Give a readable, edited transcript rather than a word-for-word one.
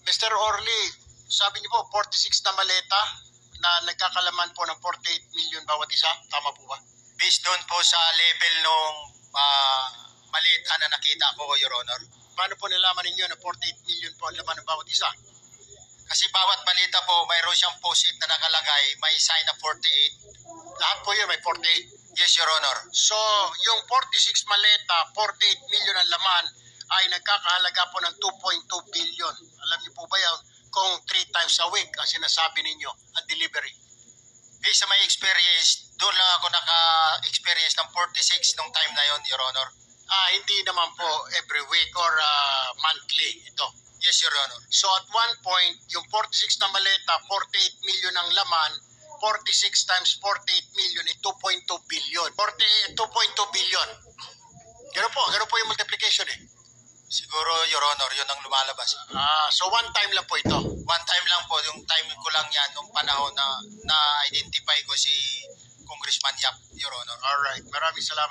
Mr. Orly, sabi niyo po 46 na maleta na nagkakalaman po ng 48 million bawat isa. Tama po ba? Based doon po sa level nung malita na nakita ko, Your Honor. Paano po nalaman ninyo na 48 million po ang laman ng bawat isa? Kasi bawat balita po, mayroon siyang post-it na nakalagay, may sign na 48. Lahat po yun may 48. Yes, Your Honor. So, yung 46 maleta, 48 million ang laman ay nagkakahalaga po ng 2.2 billion. Alam niyo po ba yan kung 3 times a week ang sinasabi ninyo ang delivery? Based sa my experience, doon lang ako naka-experience ng 46 nung time na yon, Your Honor. Hindi naman po every week or monthly ito. Yes, Your Honor. So at one point, yung 46 na maleta, 48 million ang laman, 46 times 48 million is 2.2 billion. 2.2 billion. Ganun po yung multiplication eh. Siguro, Your Honor, yun ang lumalabas. So one time lang po ito. One time lang po, yung time ko lang yan, nung panahon na na-identify ko si Congressman Yap, Your Honor. Alright, maraming salamat.